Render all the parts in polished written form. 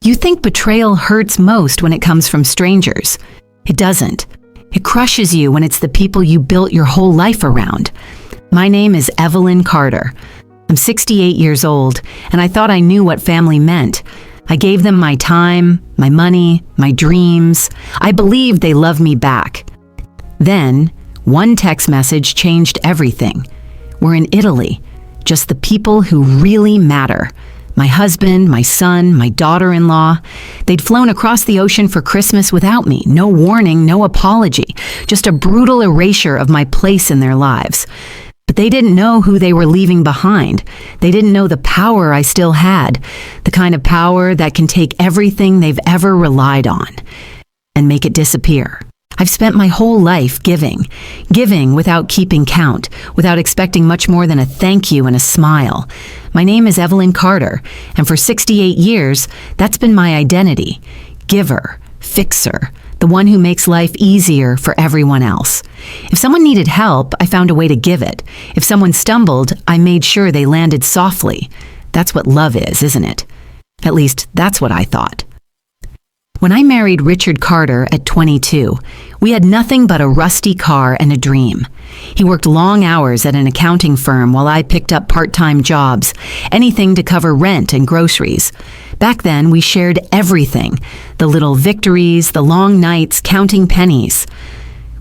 You think betrayal hurts most when it comes from strangers. It doesn't. It crushes you when it's the people you built your whole life around. My name is Evelyn Carter. I'm 68 years old, and I thought I knew what family meant. I gave them my time, my money, my dreams. I believed they loved me back. Then, one text message changed everything. We're in Italy, just the people who really matter. My husband, my son, my daughter-in-law. They'd flown across the ocean for Christmas without me. No warning, no apology. Just a brutal erasure of my place in their lives. But they didn't know who they were leaving behind. They didn't know the power I still had. The kind of power that can take everything they've ever relied on and make it disappear. I've spent my whole life giving without keeping count, without expecting much more than a thank you and a smile. My name is Evelyn Carter, and for 68 years, that's been my identity. Giver, fixer, the one who makes life easier for everyone else. If someone needed help, I found a way to give it. If someone stumbled, I made sure they landed softly. That's what love is, isn't it? At least, that's what I thought. When I married Richard Carter at 22, we had nothing but a rusty car and a dream. He worked long hours at an accounting firm while I picked up part-time jobs, anything to cover rent and groceries. Back then, we shared everything, the little victories, the long nights, counting pennies.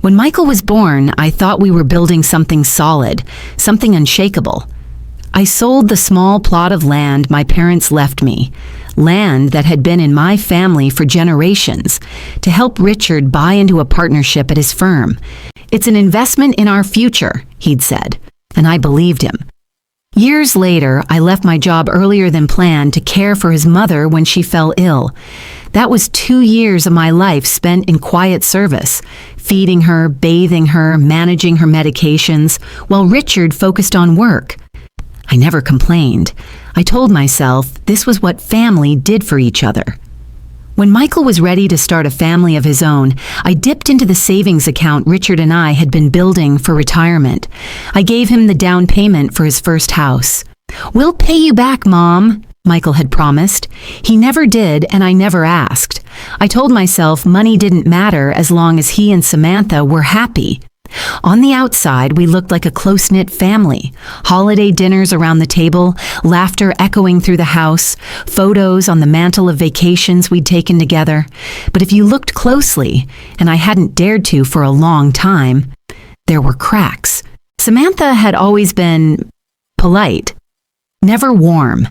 When Michael was born, I thought we were building something solid, something unshakable. I sold the small plot of land my parents left me, land that had been in my family for generations, to help Richard buy into a partnership at his firm. It's an investment in our future, he'd said, and I believed him. Years later, I left my job earlier than planned to care for his mother when she fell ill. That was 2 years of my life spent in quiet service, feeding her, bathing her, managing her medications, while Richard focused on work. I never complained. I told myself this was what family did for each other. When Michael was ready to start a family of his own, I dipped into the savings account Richard and I had been building for retirement. I gave him the down payment for his first house. "We'll pay you back, Mom," Michael had promised. He never did, and I never asked. I told myself money didn't matter as long as he and Samantha were happy. On the outside, we looked like a close-knit family. Holiday dinners around the table, laughter echoing through the house, photos on the mantle of vacations we'd taken together. But if you looked closely, and I hadn't dared to for a long time, there were cracks. Samantha had always been polite, never warm.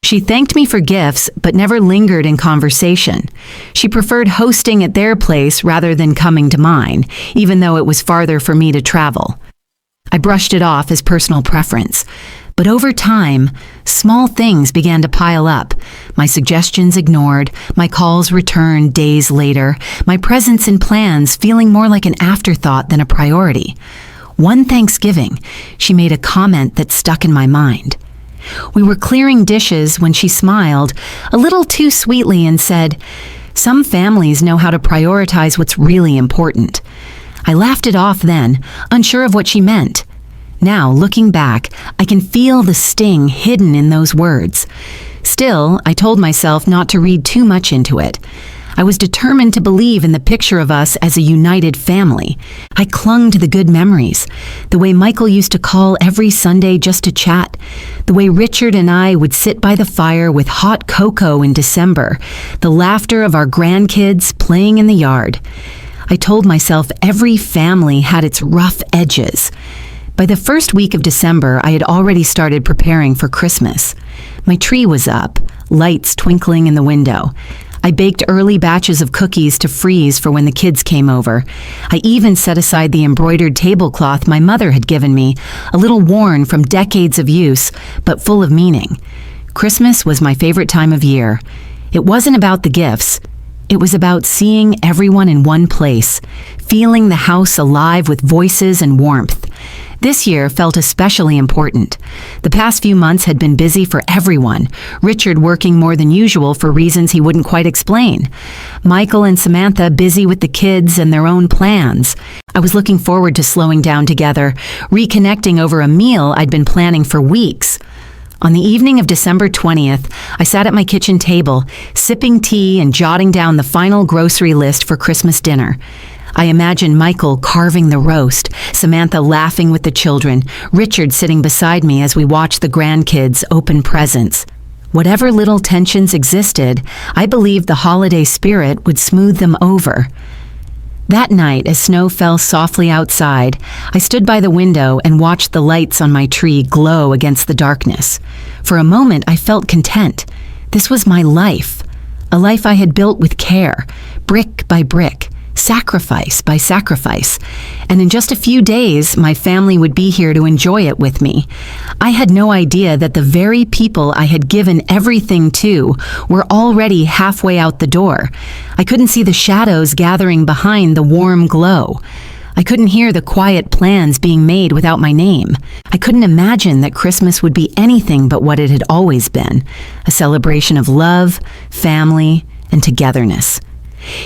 She thanked me for gifts, but never lingered in conversation. She preferred hosting at their place rather than coming to mine, even though it was farther for me to travel. I brushed it off as personal preference. But over time, small things began to pile up. My suggestions ignored, my calls returned days later, my presence and plans feeling more like an afterthought than a priority. One Thanksgiving, she made a comment that stuck in my mind. We were clearing dishes when she smiled, a little too sweetly, and said, "Some families know how to prioritize what's really important." I laughed it off then, unsure of what she meant. Now, looking back, I can feel the sting hidden in those words. Still, I told myself not to read too much into it. I was determined to believe in the picture of us as a united family. I clung to the good memories, the way Michael used to call every Sunday just to chat, the way Richard and I would sit by the fire with hot cocoa in December, the laughter of our grandkids playing in the yard. I told myself every family had its rough edges. By the first week of December, I had already started preparing for Christmas. My tree was up, lights twinkling in the window. I baked early batches of cookies to freeze for when the kids came over. I even set aside the embroidered tablecloth my mother had given me, a little worn from decades of use, but full of meaning. Christmas was my favorite time of year. It wasn't about the gifts. It was about seeing everyone in one place, feeling the house alive with voices and warmth. This year felt especially important. The past few months had been busy for everyone, Richard working more than usual for reasons he wouldn't quite explain. Michael and Samantha busy with the kids and their own plans. I was looking forward to slowing down together, reconnecting over a meal I'd been planning for weeks. On the evening of December 20th, I sat at my kitchen table, sipping tea and jotting down the final grocery list for Christmas dinner. I imagined Michael carving the roast, Samantha laughing with the children, Richard sitting beside me as we watched the grandkids open presents. Whatever little tensions existed, I believed the holiday spirit would smooth them over. That night, as snow fell softly outside, I stood by the window and watched the lights on my tree glow against the darkness. For a moment, I felt content. This was my life, a life I had built with care, brick by brick, sacrifice by sacrifice, and in just a few days, my family would be here to enjoy it with me. I had no idea that the very people I had given everything to were already halfway out the door. I couldn't see the shadows gathering behind the warm glow. I couldn't hear the quiet plans being made without my name. I couldn't imagine that Christmas would be anything but what it had always been, a celebration of love, family, and togetherness.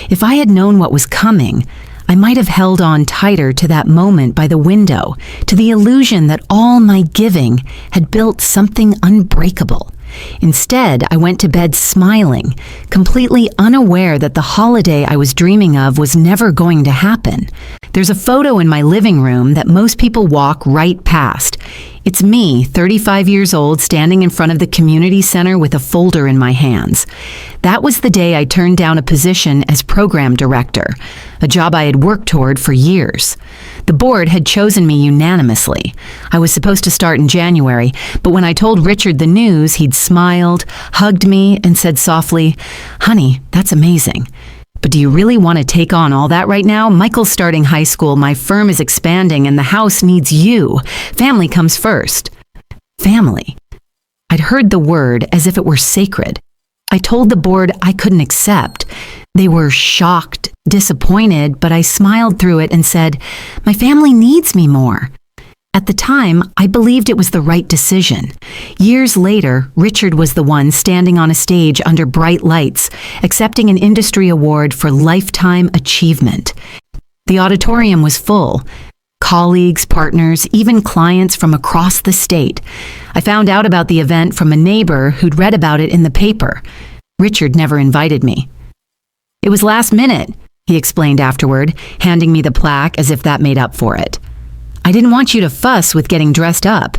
If I had known what was coming, I might have held on tighter to that moment by the window, to the illusion that all my giving had built something unbreakable. Instead, I went to bed smiling, completely unaware that the holiday I was dreaming of was never going to happen. There's a photo in my living room that most people walk right past. It's me, 35 years old, standing in front of the community center with a folder in my hands. That was the day I turned down a position as program director, a job I had worked toward for years. The board had chosen me unanimously. I was supposed to start in January, but when I told Richard the news, he'd smiled, hugged me, and said softly, "Honey, that's amazing. But do you really want to take on all that right now? Michael's starting high school, my firm is expanding, and the house needs you. Family comes first." Family. I'd heard the word as if it were sacred. I told the board I couldn't accept. They were shocked, disappointed, but I smiled through it and said, "My family needs me more." At the time, I believed it was the right decision. Years later, Richard was the one standing on a stage under bright lights, accepting an industry award for lifetime achievement. The auditorium was full. Colleagues, partners, even clients from across the state. I found out about the event from a neighbor who'd read about it in the paper. Richard never invited me. "It was last minute," he explained afterward, handing me the plaque as if that made up for it. "I didn't want you to fuss with getting dressed up."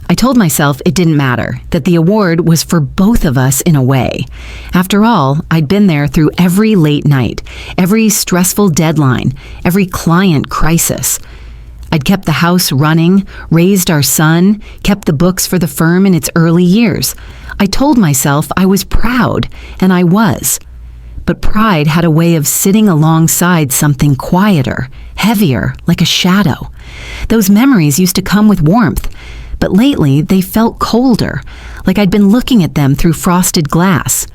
I told myself it didn't matter, that the award was for both of us in a way. After all, I'd been there through every late night, every stressful deadline, every client crisis. I'd kept the house running, raised our son, kept the books for the firm in its early years. I told myself I was proud, and I was. But pride had a way of sitting alongside something quieter, heavier, like a shadow. Those memories used to come with warmth, but lately they felt colder, like I'd been looking at them through frosted glass.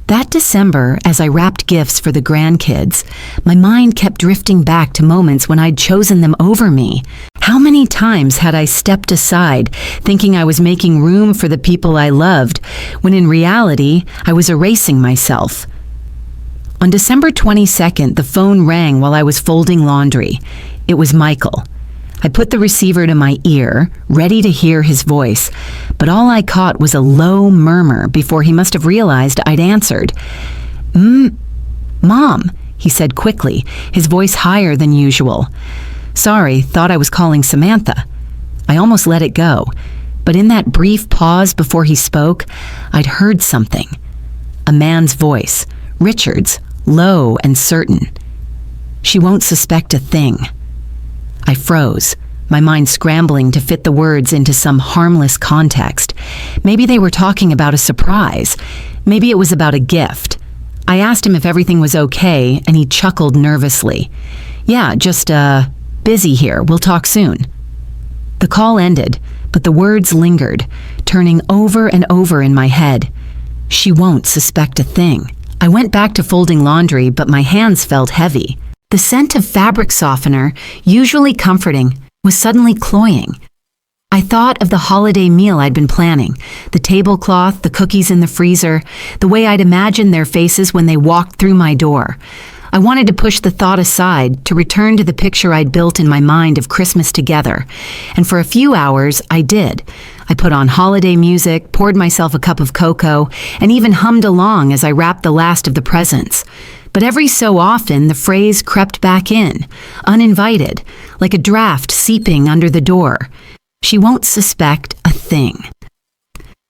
That December, as I wrapped gifts for the grandkids, my mind kept drifting back to moments when I'd chosen them over me. How many times had I stepped aside, thinking I was making room for the people I loved, when in reality, I was erasing myself? On December 22nd, the phone rang while I was folding laundry. It was Michael. I put the receiver to my ear, ready to hear his voice, but all I caught was a low murmur before he must have realized I'd answered. Mom, he said quickly, his voice higher than usual. Sorry, thought I was calling Samantha. I almost let it go, but in that brief pause before he spoke, I'd heard something. A man's voice, Richard's, low and certain. She won't suspect a thing. I froze, my mind scrambling to fit the words into some harmless context. Maybe they were talking about a surprise. Maybe it was about a gift. I asked him if everything was okay, and he chuckled nervously. Yeah, just, busy here. We'll talk soon. The call ended, but the words lingered, turning over and over in my head. She won't suspect a thing. I went back to folding laundry, but my hands felt heavy. The scent of fabric softener, usually comforting, was suddenly cloying. I thought of the holiday meal I'd been planning, the tablecloth, the cookies in the freezer, the way I'd imagined their faces when they walked through my door. I wanted to push the thought aside, to return to the picture I'd built in my mind of Christmas together. And for a few hours, I did. I put on holiday music, poured myself a cup of cocoa, and even hummed along as I wrapped the last of the presents. But every so often, the phrase crept back in, uninvited, like a draft seeping under the door. She won't suspect a thing.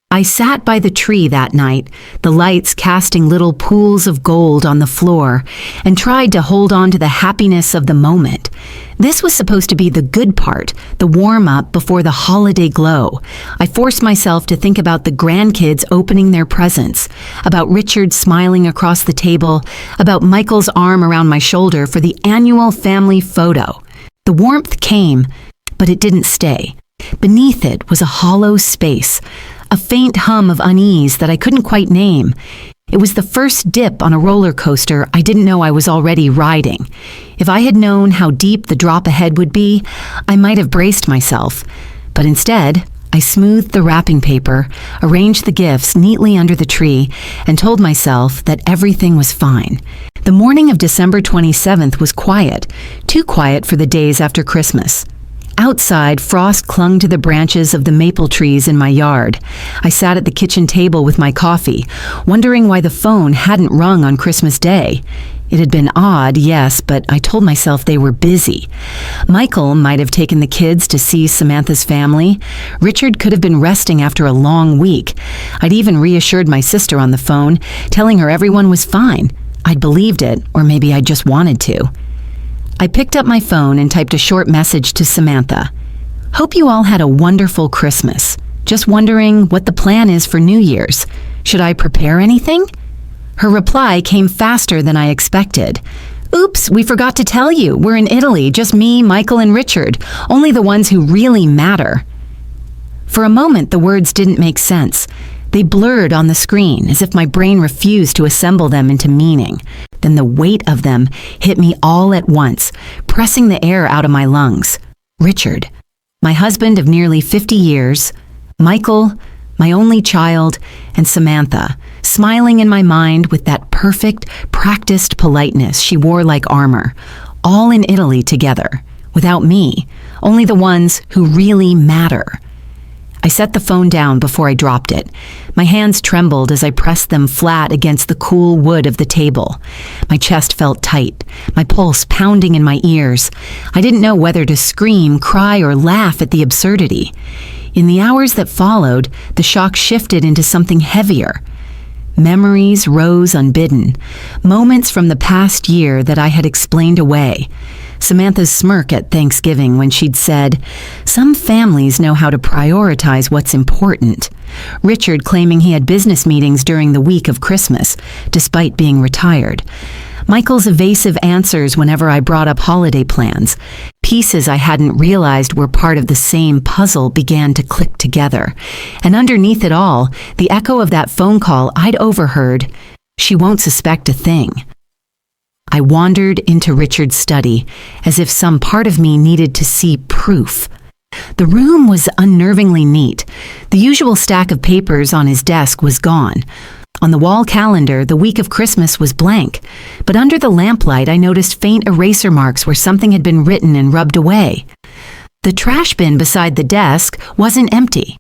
I sat by the tree that night, the lights casting little pools of gold on the floor, and tried to hold on to the happiness of the moment. This was supposed to be the good part, the warm-up before the holiday glow. I forced myself to think about the grandkids opening their presents, about Richard smiling across the table, about Michael's arm around my shoulder for the annual family photo. The warmth came, but it didn't stay. Beneath it was a hollow space, a faint hum of unease that I couldn't quite name. It was the first dip on a roller coaster I didn't know I was already riding. If I had known how deep the drop ahead would be, I might have braced myself. But instead, I smoothed the wrapping paper, arranged the gifts neatly under the tree, and told myself that everything was fine. The morning of December 27th was quiet, too quiet for the days after Christmas. Outside, frost clung to the branches of the maple trees in my yard. I sat at the kitchen table with my coffee, wondering why the phone hadn't rung on Christmas Day. It had been odd, yes, but I told myself they were busy. Michael might have taken the kids to see Samantha's family. Richard could have been resting after a long week. I'd even reassured my sister on the phone, telling her everyone was fine. I'd believed it, or maybe I just wanted to. I picked up my phone and typed a short message to Samantha. Hope you all had a wonderful Christmas. Just wondering what the plan is for New Year's. Should I prepare anything? Her reply came faster than I expected. Oops, we forgot to tell you. We're in Italy, just me, Michael, and Richard. Only the ones who really matter. For a moment, the words didn't make sense. They blurred on the screen as if my brain refused to assemble them into meaning. Then the weight of them hit me all at once, pressing the air out of my lungs. Richard, my husband of nearly 50 years, Michael, my only child, and Samantha, smiling in my mind with that perfect, practiced politeness she wore like armor, all in Italy together, without me, only the ones who really matter. I set the phone down before I dropped it. My hands trembled as I pressed them flat against the cool wood of the table. My chest felt tight, my pulse pounding in my ears. I didn't know whether to scream, cry, or laugh at the absurdity. In the hours that followed, the shock shifted into something heavier. Memories rose unbidden, moments from the past year that I had explained away. Samantha's smirk at Thanksgiving when she'd said, "Some families know how to prioritize what's important." Richard claiming he had business meetings during the week of Christmas, despite being retired. Michael's evasive answers whenever I brought up holiday plans. Pieces I hadn't realized were part of the same puzzle began to click together. And underneath it all, the echo of that phone call I'd overheard, "She won't suspect a thing." I wandered into Richard's study, as if some part of me needed to see proof. The room was unnervingly neat. The usual stack of papers on his desk was gone. On the wall calendar, the week of Christmas was blank, but under the lamplight I noticed faint eraser marks where something had been written and rubbed away. The trash bin beside the desk wasn't empty.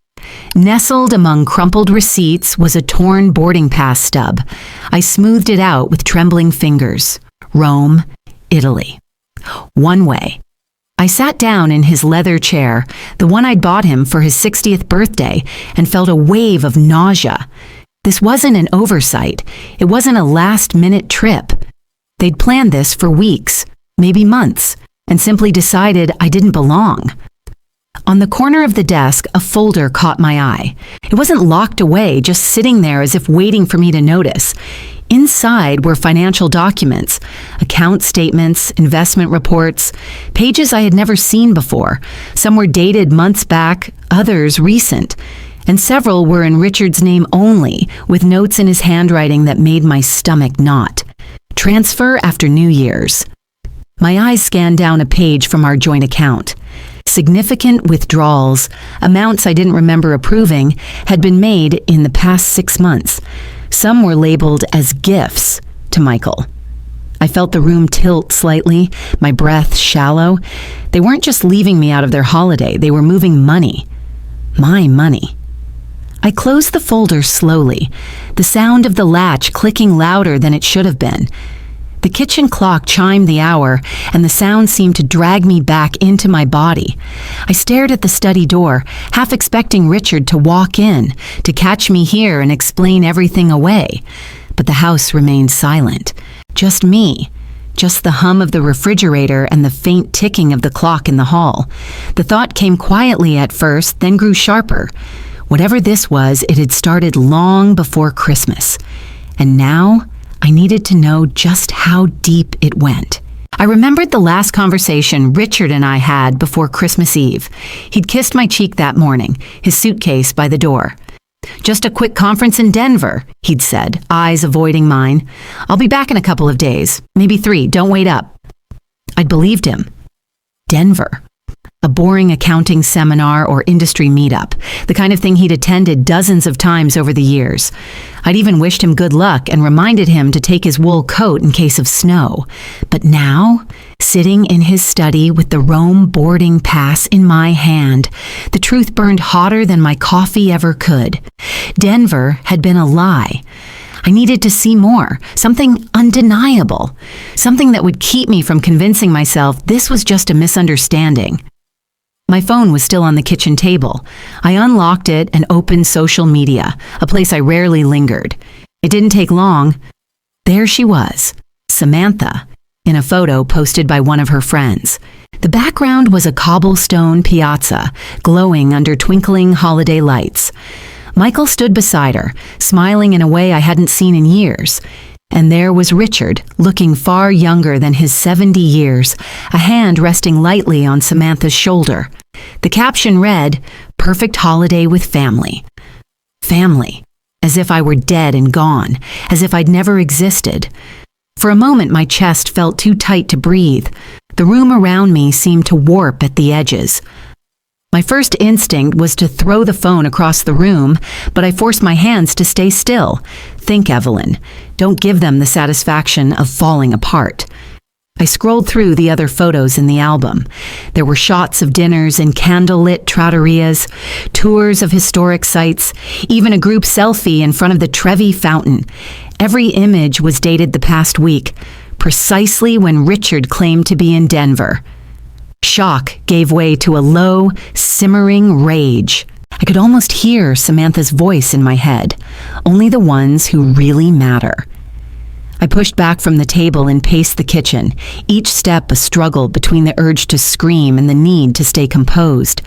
Nestled among crumpled receipts was a torn boarding pass stub. I smoothed it out with trembling fingers. Rome, Italy. One way. I sat down in his leather chair, the one I'd bought him for his 60th birthday, and felt a wave of nausea. This wasn't an oversight. It wasn't a last-minute trip. They'd planned this for weeks, maybe months, and simply decided I didn't belong. On the corner of the desk, a folder caught my eye. It wasn't locked away, just sitting there as if waiting for me to notice. Inside were financial documents, account statements, investment reports, pages I had never seen before. Some were dated months back, others recent, and several were in Richard's name only, with notes in his handwriting that made my stomach knot. Transfer after New Year's. My eyes scanned down a page from our joint account. Significant withdrawals, amounts I didn't remember approving, had been made in the past 6 months. Some were labeled as gifts to Michael. I felt the room tilt slightly, my breath shallow. They weren't just leaving me out of their holiday, they were moving money. My money. I closed the folder slowly, the sound of the latch clicking louder than it should have been. The kitchen clock chimed the hour, and the sound seemed to drag me back into my body. I stared at the study door, half expecting Richard to walk in, to catch me here and explain everything away. But the house remained silent. Just me. Just the hum of the refrigerator and the faint ticking of the clock in the hall. The thought came quietly at first, then grew sharper. Whatever this was, it had started long before Christmas. And now, I needed to know just how deep it went. I remembered the last conversation Richard and I had before Christmas Eve. He'd kissed my cheek that morning, his suitcase by the door. "Just a quick conference in Denver," he'd said, eyes avoiding mine. "I'll be back in a couple of days, maybe 3, don't wait up." I'd believed him. Denver. A boring accounting seminar or industry meetup, the kind of thing he'd attended dozens of times over the years. I'd even wished him good luck and reminded him to take his wool coat in case of snow. But now, sitting in his study with the Rome boarding pass in my hand, the truth burned hotter than my coffee ever could. Denver had been a lie. I needed to see more, something undeniable, something that would keep me from convincing myself this was just a misunderstanding. My phone was still on the kitchen table. I unlocked it and opened social media, a place I rarely lingered. It didn't take long. There she was, Samantha, in a photo posted by one of her friends. The background was a cobblestone piazza, glowing under twinkling holiday lights. Michael stood beside her, smiling in a way I hadn't seen in years. And there was Richard, looking far younger than his 70 years, a hand resting lightly on Samantha's shoulder. The caption read, "Perfect holiday with family." Family. As if I were dead and gone, as if I'd never existed. For a moment, my chest felt too tight to breathe. The room around me seemed to warp at the edges. My first instinct was to throw the phone across the room, but I forced my hands to stay still. Think, Evelyn. Don't give them the satisfaction of falling apart. I scrolled through the other photos in the album. There were shots of dinners in candlelit trattorias, tours of historic sites, even a group selfie in front of the Trevi Fountain. Every image was dated the past week, precisely when Richard claimed to be in Denver. Shock gave way to a low, simmering rage. I could almost hear Samantha's voice in my head. Only the ones who really matter. I pushed back from the table and paced the kitchen, each step a struggle between the urge to scream and the need to stay composed.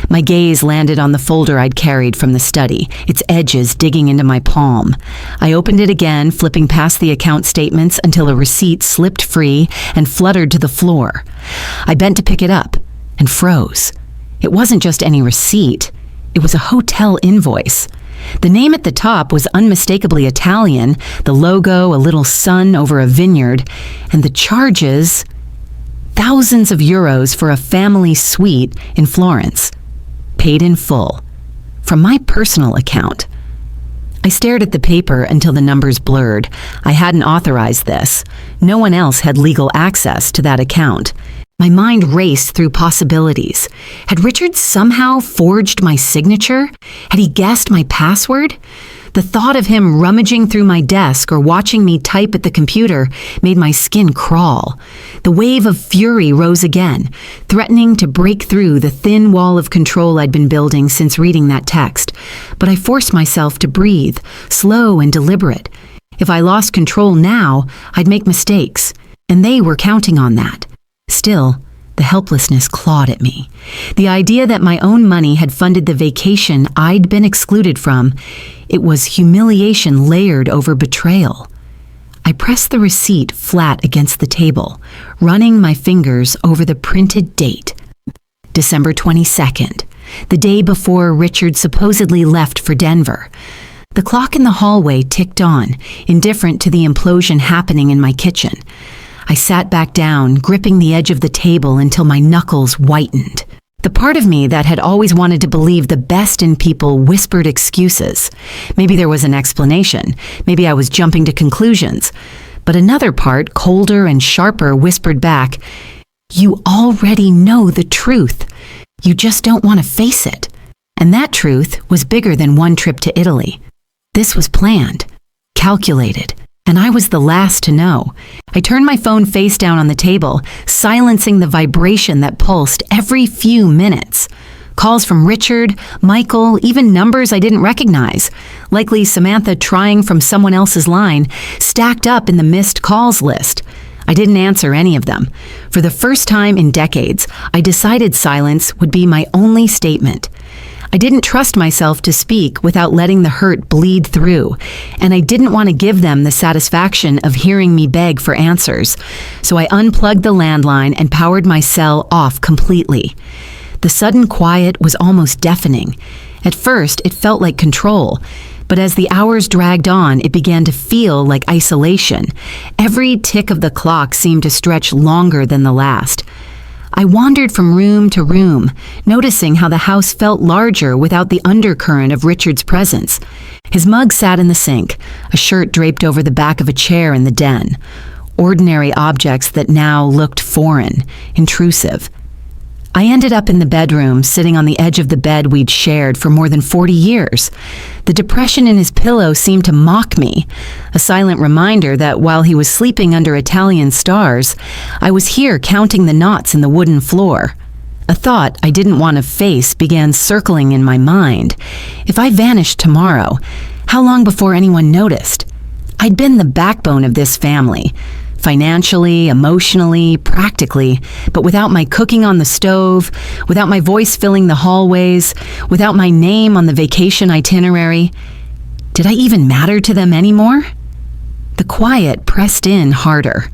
My gaze landed on the folder I'd carried from the study, its edges digging into my palm. I opened it again, flipping past the account statements until a receipt slipped free and fluttered to the floor. I bent to pick it up and froze. It wasn't just any receipt. It was a hotel invoice. The name at the top was unmistakably Italian, the logo a little sun over a vineyard, and the charges, thousands of euros for a family suite in Florence, paid in full, from my personal account. I stared at the paper until the numbers blurred. I hadn't authorized this. No one else had legal access to that account. My mind raced through possibilities. Had Richard somehow forged my signature? Had he guessed my password? The thought of him rummaging through my desk or watching me type at the computer made my skin crawl. The wave of fury rose again, threatening to break through the thin wall of control I'd been building since reading that text. But I forced myself to breathe, slow and deliberate. If I lost control now, I'd make mistakes, and they were counting on that. Still, the helplessness clawed at me. The idea that my own money had funded the vacation I'd been excluded from, it was humiliation layered over betrayal. I pressed the receipt flat against the table, running my fingers over the printed date. December 22nd, the day before Richard supposedly left for Denver. The clock in the hallway ticked on, indifferent to the implosion happening in my kitchen. I sat back down, gripping the edge of the table until my knuckles whitened. The part of me that had always wanted to believe the best in people whispered excuses. Maybe there was an explanation. Maybe I was jumping to conclusions. But another part, colder and sharper, whispered back, "You already know the truth. You just don't want to face it." And that truth was bigger than one trip to Italy. This was planned, calculated, and I was the last to know. I turned my phone face down on the table, silencing the vibration that pulsed every few minutes. Calls from Richard, Michael, even numbers I didn't recognize, likely Samantha trying from someone else's line, stacked up in the missed calls list. I didn't answer any of them. For the first time in decades, I decided silence would be my only statement. I didn't trust myself to speak without letting the hurt bleed through, and I didn't want to give them the satisfaction of hearing me beg for answers. So I unplugged the landline and powered my cell off completely. The sudden quiet was almost deafening. At first, it felt like control, but as the hours dragged on, it began to feel like isolation. Every tick of the clock seemed to stretch longer than the last. I wandered from room to room, noticing how the house felt larger without the undercurrent of Richard's presence. His mug sat in the sink, a shirt draped over the back of a chair in the den. Ordinary objects that now looked foreign, intrusive. I ended up in the bedroom, sitting on the edge of the bed we'd shared for more than 40 years. The depression in his pillow seemed to mock me, a silent reminder that while he was sleeping under Italian stars, I was here counting the knots in the wooden floor. A thought I didn't want to face began circling in my mind. If I vanished tomorrow, how long before anyone noticed? I'd been the backbone of this family. Financially, emotionally, practically, but without my cooking on the stove, without my voice filling the hallways, without my name on the vacation itinerary, did I even matter to them anymore? The quiet pressed in harder.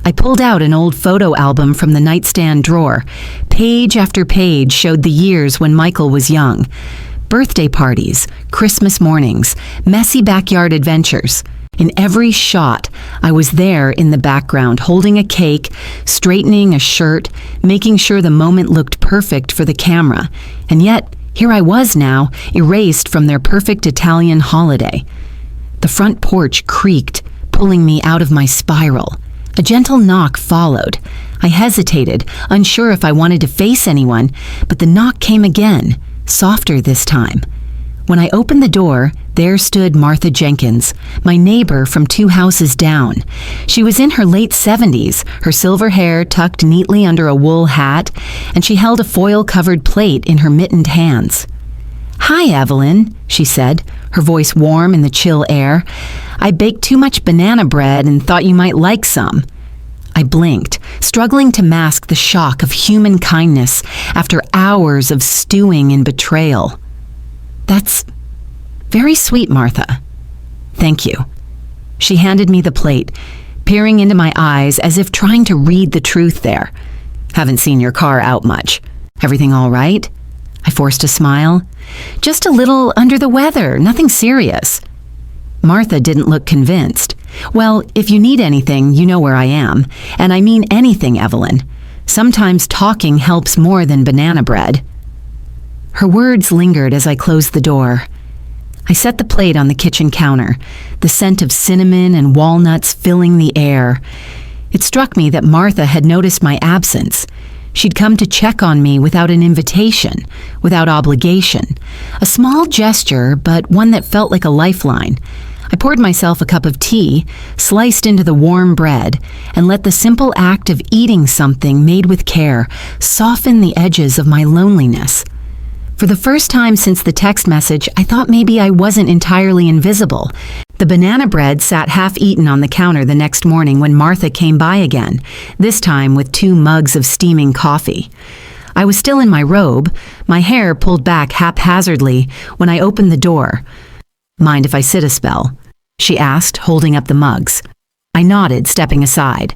I pulled out an old photo album from the nightstand drawer. Page after page showed the years when Michael was young. Birthday parties, Christmas mornings, messy backyard adventures. In every shot, I was there in the background, holding a cake, straightening a shirt, making sure the moment looked perfect for the camera. And yet, here I was now, erased from their perfect Italian holiday. The front porch creaked, pulling me out of my spiral. A gentle knock followed. I hesitated, unsure if I wanted to face anyone, but the knock came again, softer this time. When I opened the door, there stood Martha Jenkins, my neighbor from 2 houses down. She was in her late 70s, her silver hair tucked neatly under a wool hat, and she held a foil-covered plate in her mittened hands. "Hi, Evelyn," she said, her voice warm in the chill air. "I baked too much banana bread and thought you might like some." I blinked, struggling to mask the shock of human kindness after hours of stewing in betrayal. "That's very sweet, Martha." "Thank you." She handed me the plate, peering into my eyes as if trying to read the truth there. "Haven't seen your car out much. Everything all right?" I forced a smile. "Just a little under the weather, nothing serious." Martha didn't look convinced. "Well, if you need anything, you know where I am. And I mean anything, Evelyn. Sometimes talking helps more than banana bread." Her words lingered as I closed the door. I set the plate on the kitchen counter, the scent of cinnamon and walnuts filling the air. It struck me that Martha had noticed my absence. She'd come to check on me without an invitation, without obligation. A small gesture, but one that felt like a lifeline. I poured myself a cup of tea, sliced into the warm bread, and let the simple act of eating something made with care soften the edges of my loneliness. For the first time since the text message, I thought maybe I wasn't entirely invisible. The banana bread sat half-eaten on the counter the next morning when Martha came by again, this time with 2 mugs of steaming coffee. I was still in my robe, my hair pulled back haphazardly when I opened the door. "Mind if I sit a spell?" she asked, holding up the mugs. I nodded, stepping aside.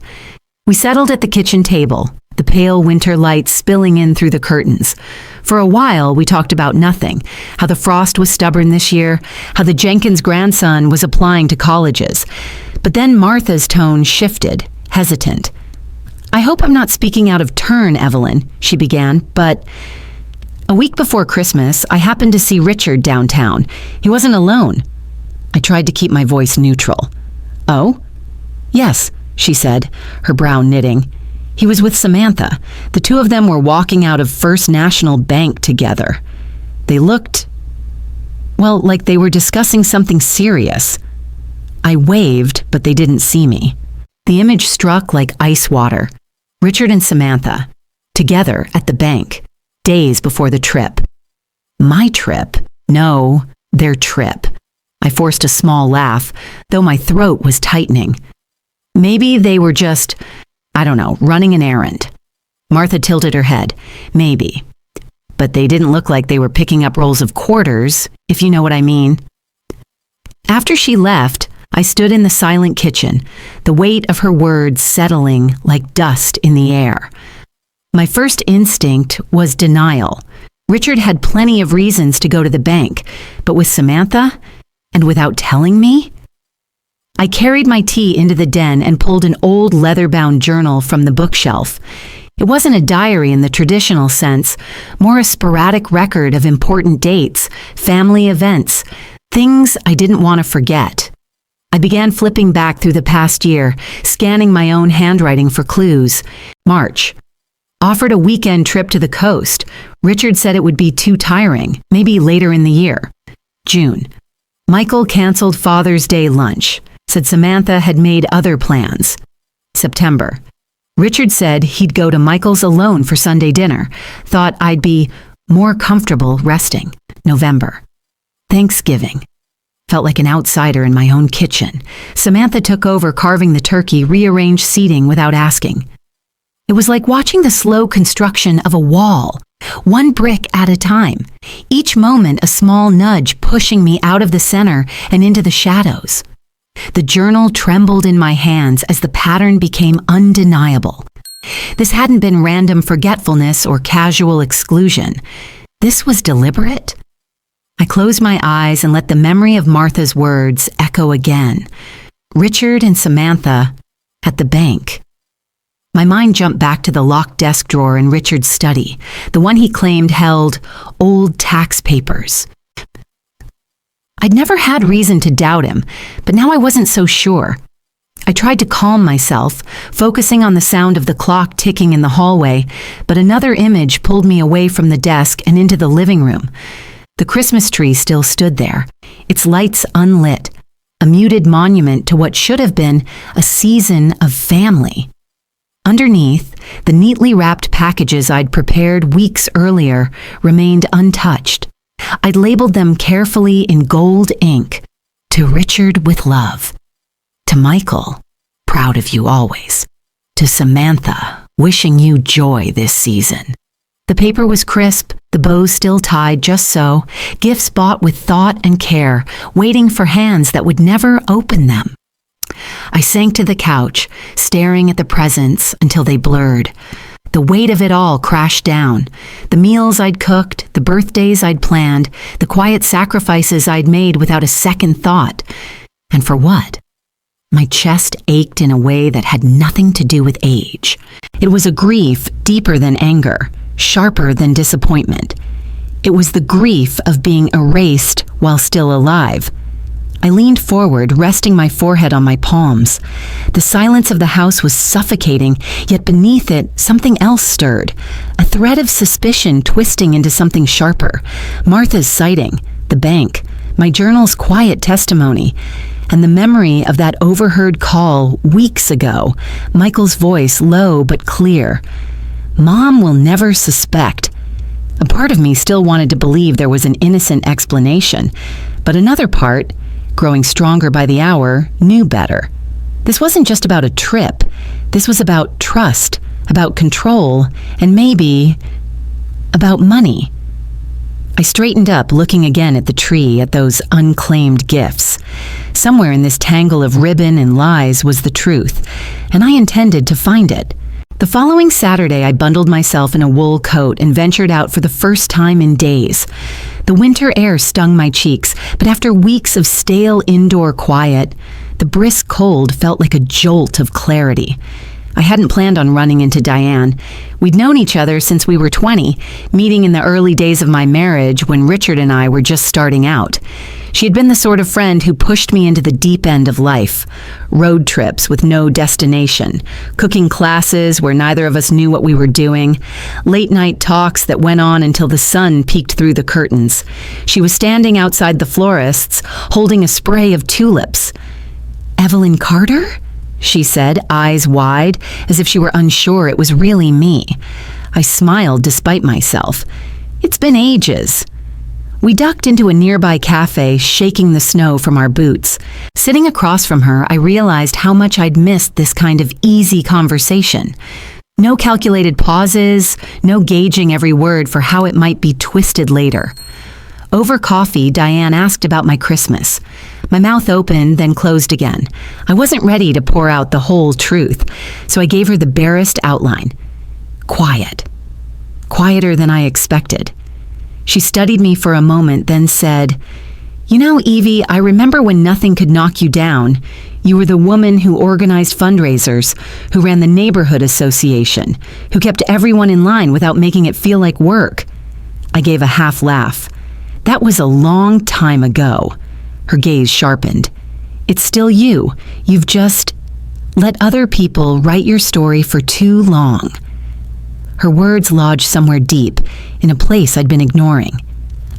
We settled at the kitchen table, the pale winter light spilling in through the curtains. For a while, we talked about nothing, how the frost was stubborn this year, how the Jenkins grandson was applying to colleges. But then Martha's tone shifted, hesitant. "I hope I'm not speaking out of turn, Evelyn," she began, "but a week before Christmas, I happened to see Richard downtown. He wasn't alone." I tried to keep my voice neutral. "Oh?" "Yes," she said, her brow knitting. "He was with Samantha. The 2 of them were walking out of First National Bank together." They looked, well, like they were discussing something serious. I waved, but they didn't see me. The image struck like ice water. Richard and Samantha, together at the bank, days before the trip. My trip? No, their trip. I forced a small laugh, though my throat was tightening. Maybe they were just, I don't know, running an errand. Martha tilted her head. Maybe. But they didn't look like they were picking up rolls of quarters, if you know what I mean. After she left, I stood in the silent kitchen, the weight of her words settling like dust in the air. My first instinct was denial. Richard had plenty of reasons to go to the bank, but with Samantha, and without telling me? I carried my tea into the den and pulled an old leather-bound journal from the bookshelf. It wasn't a diary in the traditional sense, more a sporadic record of important dates, family events, things I didn't want to forget. I began flipping back through the past year, scanning my own handwriting for clues. March. Offered a weekend trip to the coast. Richard said it would be too tiring, maybe later in the year. June. Michael canceled Father's Day lunch, said Samantha had made other plans. September. Richard said he'd go to Michael's alone for Sunday dinner, thought I'd be more comfortable resting. November. Thanksgiving. Felt like an outsider in my own kitchen. Samantha took over carving the turkey, rearranged seating without asking. It was like watching the slow construction of a wall, one brick at a time, each moment a small nudge pushing me out of the center and into the shadows. The journal trembled in my hands as the pattern became undeniable. This hadn't been random forgetfulness or casual exclusion. This was deliberate. I closed my eyes and let the memory of Martha's words echo again. Richard and Samantha at the bank. My mind jumped back to the locked desk drawer in Richard's study, the one he claimed held old tax papers. I'd never had reason to doubt him, but now I wasn't so sure. I tried to calm myself, focusing on the sound of the clock ticking in the hallway, but another image pulled me away from the desk and into the living room. The Christmas tree still stood there, its lights unlit, a muted monument to what should have been a season of family. Underneath, the neatly wrapped packages I'd prepared weeks earlier remained untouched. I'd labeled them carefully in gold ink. To Richard with love. To Michael, proud of you always. To Samantha, wishing you joy this season. The paper was crisp, the bows still tied just so, gifts bought with thought and care, waiting for hands that would never open them. I sank to the couch, staring at the presents until they blurred. The weight of it all crashed down. The meals I'd cooked, the birthdays I'd planned, the quiet sacrifices I'd made without a second thought. And for what? My chest ached in a way that had nothing to do with age. It was a grief deeper than anger, sharper than disappointment. It was the grief of being erased while still alive. I leaned forward, resting my forehead on my palms. The silence of the house was suffocating, yet beneath it, something else stirred. A thread of suspicion twisting into something sharper. Martha's sighting, the bank, my journal's quiet testimony, and the memory of that overheard call weeks ago, Michael's voice low but clear. Mom will never suspect. A part of me still wanted to believe there was an innocent explanation, but another part, growing stronger by the hour, knew better. This wasn't just about a trip. This was about trust, about control, and maybe about money. I straightened up, looking again at the tree, at those unclaimed gifts. Somewhere in this tangle of ribbon and lies was the truth, and I intended to find it. The following Saturday, I bundled myself in a wool coat and ventured out for the first time in days. The winter air stung my cheeks, but after weeks of stale indoor quiet, the brisk cold felt like a jolt of clarity. I hadn't planned on running into Diane. We'd known each other since we were 20, meeting in the early days of my marriage when Richard and I were just starting out. She had been the sort of friend who pushed me into the deep end of life. Road trips with no destination, cooking classes where neither of us knew what we were doing, late-night talks that went on until the sun peeked through the curtains. She was standing outside the florist's, holding a spray of tulips. "Evelyn Carter?" she said, eyes wide, as if she were unsure it was really me. I smiled despite myself. "It's been ages." We ducked into a nearby cafe, shaking the snow from our boots. Sitting across from her, I realized how much I'd missed this kind of easy conversation. No calculated pauses, no gauging every word for how it might be twisted later. Over coffee, Diane asked about my Christmas. My mouth opened, then closed again. I wasn't ready to pour out the whole truth, so I gave her the barest outline. Quiet. Quieter than I expected. She studied me for a moment, then said, "You know, Evie, I remember when nothing could knock you down. You were the woman who organized fundraisers, who ran the neighborhood association, who kept everyone in line without making it feel like work." I gave a half laugh. "That was a long time ago." Her gaze sharpened. "It's still you. You've just let other people write your story for too long." Her words lodged somewhere deep, in a place I'd been ignoring.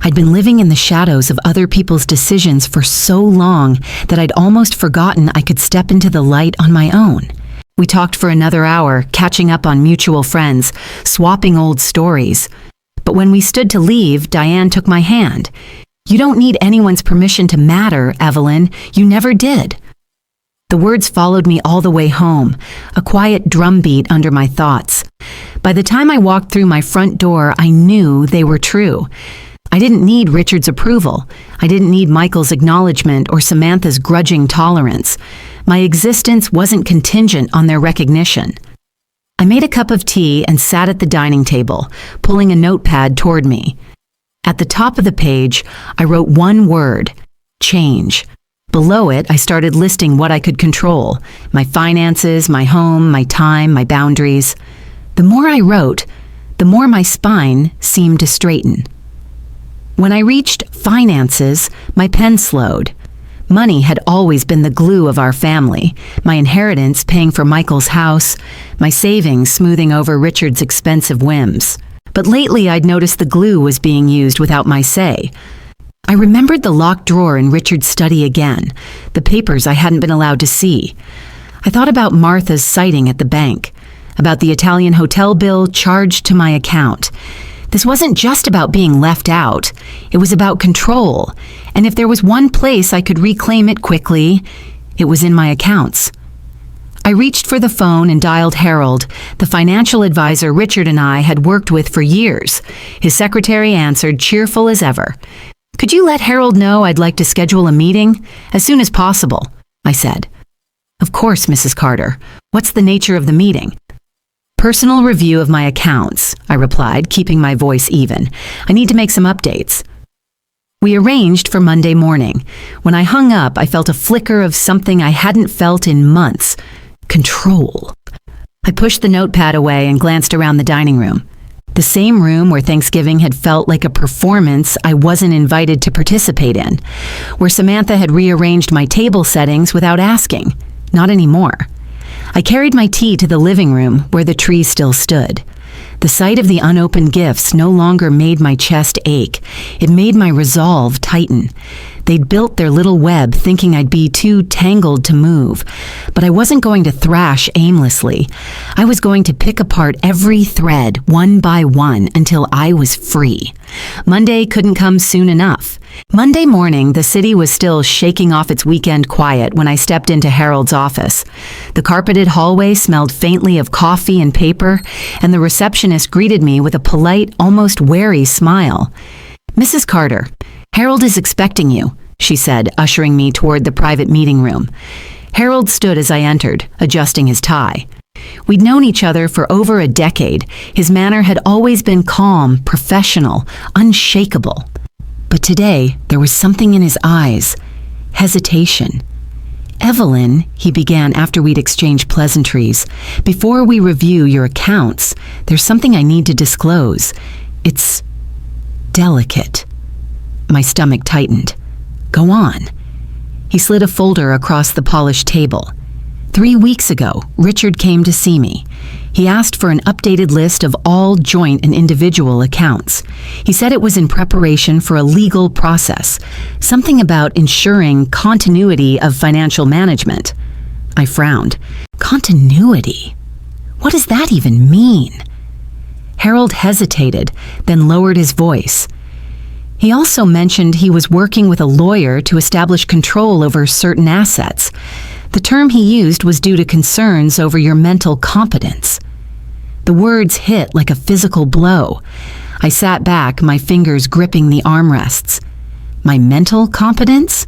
I'd been living in the shadows of other people's decisions for so long that I'd almost forgotten I could step into the light on my own. We talked for another hour, catching up on mutual friends, swapping old stories. But when we stood to leave, Diane took my hand. "You don't need anyone's permission to matter, Evelyn. You never did." The words followed me all the way home, a quiet drumbeat under my thoughts. By the time I walked through my front door, I knew they were true. I didn't need Richard's approval. I didn't need Michael's acknowledgement or Samantha's grudging tolerance. My existence wasn't contingent on their recognition. I made a cup of tea and sat at the dining table, pulling a notepad toward me. At the top of the page, I wrote one word: change. Below it, I started listing what I could control: my finances, my home, my time, my boundaries. The more I wrote, the more my spine seemed to straighten. When I reached finances, my pen slowed. Money had always been the glue of our family, my inheritance paying for Michael's house, my savings smoothing over Richard's expensive whims. But lately I'd noticed the glue was being used without my say. I remembered the locked drawer in Richard's study again, the papers I hadn't been allowed to see. I thought about Martha's sighting at the bank, about the Italian hotel bill charged to my account. This wasn't just about being left out. It was about control. And if there was one place I could reclaim it quickly, it was in my accounts. I reached for the phone and dialed Harold, the financial advisor Richard and I had worked with for years. His secretary answered, cheerful as ever. "Could you let Harold know I'd like to schedule a meeting? As soon as possible," I said. "Of course, Mrs. Carter. What's the nature of the meeting?" "Personal review of my accounts," I replied, keeping my voice even. "I need to make some updates." We arranged for Monday morning. When I hung up, I felt a flicker of something I hadn't felt in months: control. I pushed the notepad away and glanced around the dining room. The same room where Thanksgiving had felt like a performance I wasn't invited to participate in, where Samantha had rearranged my table settings without asking. Not anymore. I carried my tea to the living room where the tree still stood. The sight of the unopened gifts no longer made my chest ache. It made my resolve tighten. They'd built their little web thinking I'd be too tangled to move. But I wasn't going to thrash aimlessly. I was going to pick apart every thread one by one until I was free. Monday couldn't come soon enough. Monday morning, the city was still shaking off its weekend quiet when I stepped into Harold's office. The carpeted hallway smelled faintly of coffee and paper, and the receptionist greeted me with a polite, almost wary smile. "Mrs. Carter, Harold is expecting you," she said, ushering me toward the private meeting room. Harold stood as I entered, adjusting his tie. We'd known each other for over a decade. His manner had always been calm, professional, unshakable. But today, there was something in his eyes. Hesitation. "Evelyn," he began after we'd exchanged pleasantries, "before we review your accounts, there's something I need to disclose. It's delicate." My stomach tightened. Go on. He slid a folder across the polished table. 3 weeks ago, Richard came to see me. He asked for an updated list of all joint and individual accounts. He said it was in preparation for a legal process, something about ensuring continuity of financial management. I frowned. Continuity? What does that even mean? Harold hesitated, then lowered his voice. He also mentioned he was working with a lawyer to establish control over certain assets. The term he used was due to concerns over your mental competence. The words hit like a physical blow. I sat back, my fingers gripping the armrests. My mental competence?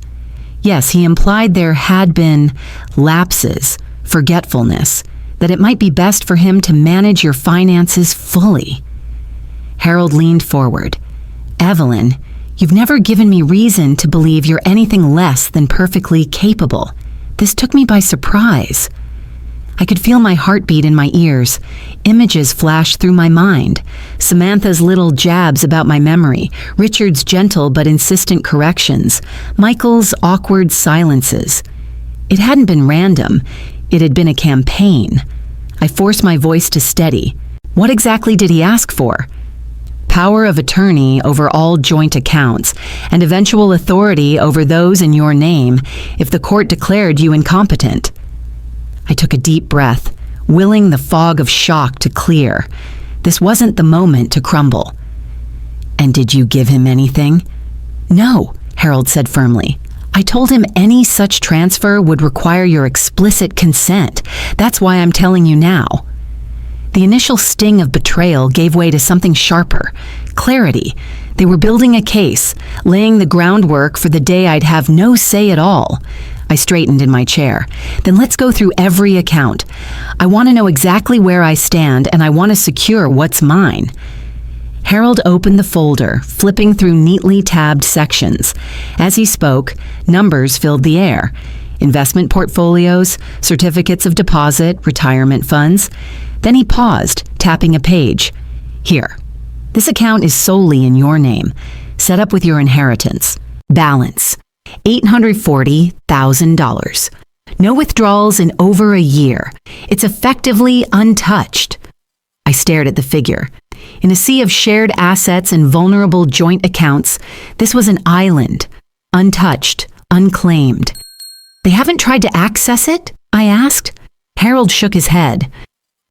Yes, he implied there had been lapses, forgetfulness, that it might be best for him to manage your finances fully. Harold leaned forward. Evelyn, you've never given me reason to believe you're anything less than perfectly capable. This took me by surprise. I could feel my heartbeat in my ears. Images flashed through my mind. Samantha's little jabs about my memory, Richard's gentle but insistent corrections, Michael's awkward silences. It hadn't been random. It had been a campaign. I forced my voice to steady. What exactly did he ask for? Power of attorney over all joint accounts, and eventual authority over those in your name if the court declared you incompetent. I took a deep breath, willing the fog of shock to clear. This wasn't the moment to crumble. And did you give him anything? No, Harold said firmly. I told him any such transfer would require your explicit consent. That's why I'm telling you now. The initial sting of betrayal gave way to something sharper. Clarity. They were building a case, laying the groundwork for the day I'd have no say at all. I straightened in my chair. Then let's go through every account. I want to know exactly where I stand, and I want to secure what's mine. Harold opened the folder, flipping through neatly tabbed sections. As he spoke, numbers filled the air. Investment portfolios, certificates of deposit, retirement funds. Then he paused, tapping a page. Here. This account is solely in your name, set up with your inheritance. Balance. $840,000. No withdrawals in over a year. It's effectively untouched. I stared at the figure. In a sea of shared assets and vulnerable joint accounts, this was an island. Untouched, unclaimed. They haven't tried to access it? I asked. Harold shook his head.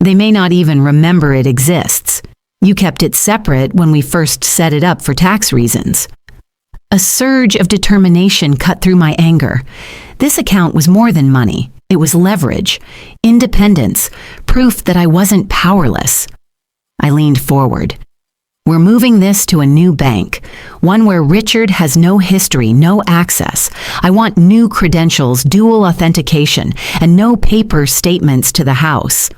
They may not even remember it exists. You kept it separate when we first set it up for tax reasons. A surge of determination cut through my anger. This account was more than money. It was leverage, independence, proof that I wasn't powerless. I leaned forward. We're moving this to a new bank, one where Richard has no history, no access. I want new credentials, dual authentication, and no paper statements to the house.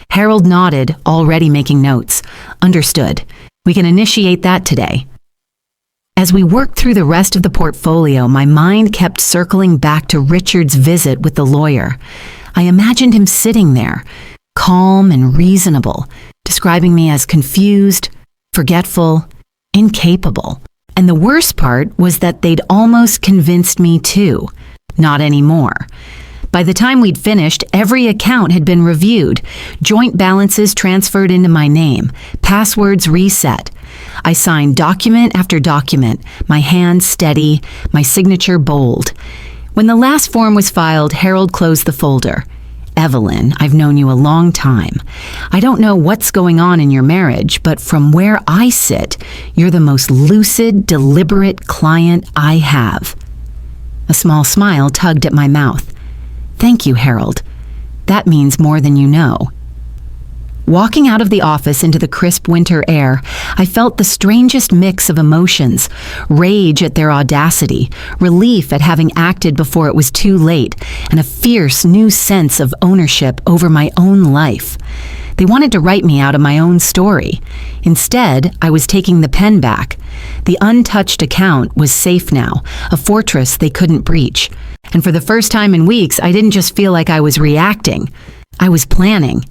Harold nodded, already making notes. Understood. We can initiate that today. As we worked through the rest of the portfolio, my mind kept circling back to Richard's visit with the lawyer. I imagined him sitting there, calm and reasonable, describing me as confused, forgetful, incapable. And the worst part was that they'd almost convinced me too. Not anymore. By the time we'd finished, every account had been reviewed, joint balances transferred into my name, passwords reset. I signed document after document, my hand steady, my signature bold. When the last form was filed, Harold closed the folder. Evelyn, I've known you a long time. I don't know what's going on in your marriage, but from where I sit, you're the most lucid, deliberate client I have. A small smile tugged at my mouth. Thank you, Harold. That means more than you know. Walking out of the office into the crisp winter air, I felt the strangest mix of emotions: rage at their audacity, relief at having acted before it was too late, and a fierce new sense of ownership over my own life. They wanted to write me out of my own story. Instead, I was taking the pen back. The untouched account was safe now, a fortress they couldn't breach. And for the first time in weeks, I didn't just feel like I was reacting. I was planning.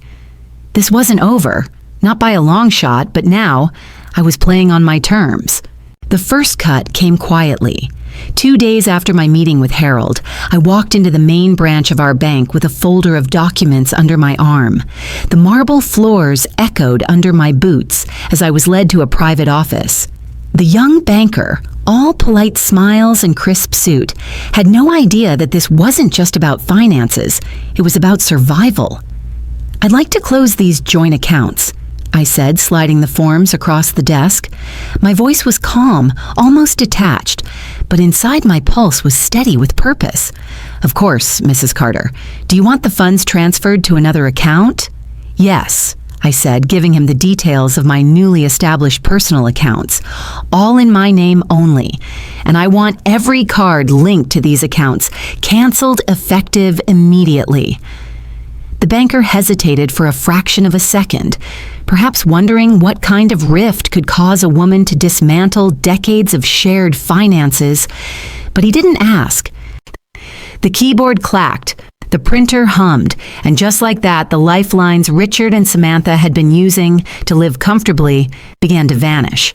This wasn't over, not by a long shot, but now I was playing on my terms. The first cut came quietly. 2 days after my meeting with Harold, I walked into the main branch of our bank with a folder of documents under my arm. The marble floors echoed under my boots as I was led to a private office. The young banker, all polite smiles and crisp suit, had no idea that this wasn't just about finances, it was about survival. "I'd like to close these joint accounts," I said, sliding the forms across the desk. My voice was calm, almost detached, but inside my pulse was steady with purpose. "Of course, Mrs. Carter. Do you want the funds transferred to another account?" "Yes," I said, giving him the details of my newly established personal accounts, all in my name only. "And I want every card linked to these accounts canceled effective immediately." The banker hesitated for a fraction of a second, perhaps wondering what kind of rift could cause a woman to dismantle decades of shared finances, but he didn't ask. The keyboard clacked, the printer hummed, and just like that, the lifelines Richard and Samantha had been using to live comfortably began to vanish.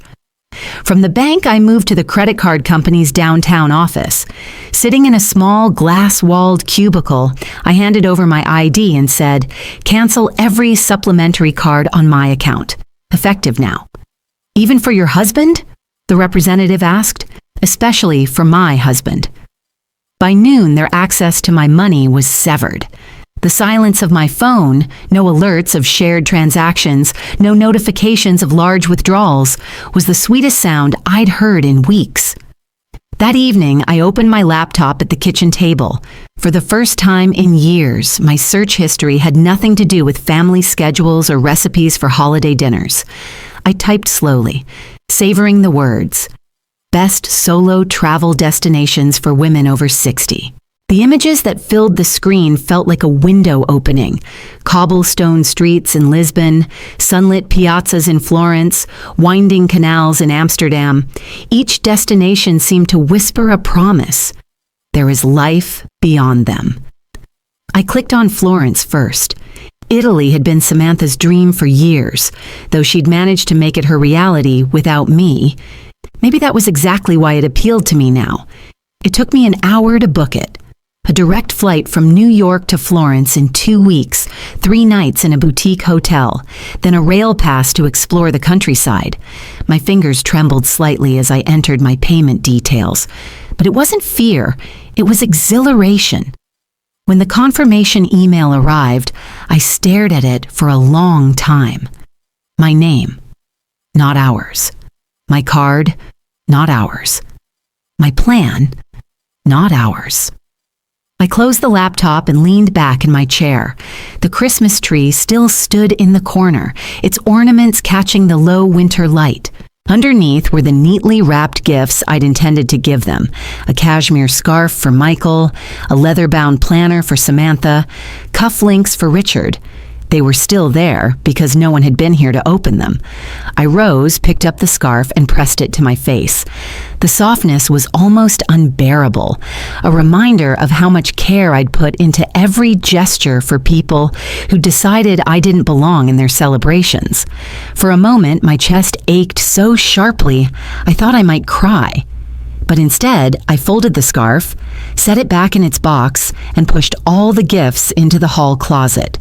From the bank, I moved to the credit card company's downtown office. Sitting in a small glass-walled cubicle, I handed over my ID and said, "Cancel every supplementary card on my account. Effective now." "Even for your husband?" the representative asked. "Especially for my husband." By noon, their access to my money was severed. The silence of my phone, no alerts of shared transactions, no notifications of large withdrawals, was the sweetest sound I'd heard in weeks. That evening, I opened my laptop at the kitchen table. For the first time in years, my search history had nothing to do with family schedules or recipes for holiday dinners. I typed slowly, savoring the words. Best solo travel destinations for women over 60. The images that filled the screen felt like a window opening. Cobblestone streets in Lisbon, sunlit piazzas in Florence, winding canals in Amsterdam. Each destination seemed to whisper a promise. There is life beyond them. I clicked on Florence first. Italy had been Samantha's dream for years, though she'd managed to make it her reality without me. Maybe that was exactly why it appealed to me now. It took me an hour to book it. A direct flight from New York to Florence in 2 weeks, 3 nights in a boutique hotel, then a rail pass to explore the countryside. My fingers trembled slightly as I entered my payment details. But it wasn't fear, it was exhilaration. When the confirmation email arrived, I stared at it for a long time. My name, not ours. My card, not ours. My plan, not ours. I closed the laptop and leaned back in my chair. The Christmas tree still stood in the corner, its ornaments catching the low winter light. Underneath were the neatly wrapped gifts I'd intended to give them. A cashmere scarf for Michael, a leather-bound planner for Samantha, cufflinks for Richard. They were still there because no one had been here to open them. I rose, picked up the scarf, and pressed it to my face. The softness was almost unbearable, a reminder of how much care I'd put into every gesture for people who decided I didn't belong in their celebrations. For a moment, my chest ached so sharply, I thought I might cry. But instead, I folded the scarf, set it back in its box, and pushed all the gifts into the hall closet.